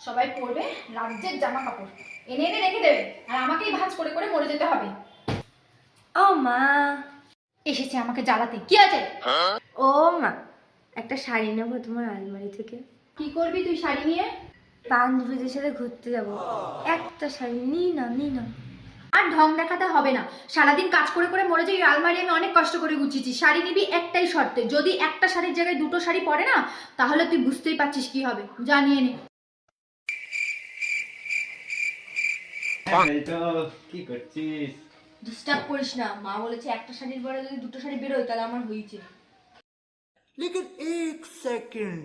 সবাই পরবে রাজ্যের জামা কাপড়, এনে এনে রেখে দেবে, আর আমাকেই ভাঁজ করে করে মরে যেতে হবে। ও মা, এসেছে আমাকে জ্বালাতে। কি আছে? ও মা, একটা শাড়ি নেবো তোমার আলমারি থেকে। কি করবি তুই শাড়ি নিয়ে? বান্ধবীদের সাথে ঘুরতে যাব, একটা শাড়ি নি না নি না। আর ঢং দেখাতে হবে না, সারাদিন কাজ করে করে মরে যাই। আলমারি আমি অনেক কষ্ট করে গুছিয়েছি। শাড়ি নিবি একটাই শর্তে, যদি একটা শাড়ির জায়গায় দুটো শাড়ি পরে না, তাহলে তুই বুঝতেই পারছিস কি হবে। জানিয়ে নে। এই তো কি করছিস? ডিস্টার্ব করিস না, মা বলেছে একটা শাড়ির পরে যদি দুটো শাড়ি বেরোয় তাহলে আমার হয়েছে। लेकिन एक सेकंड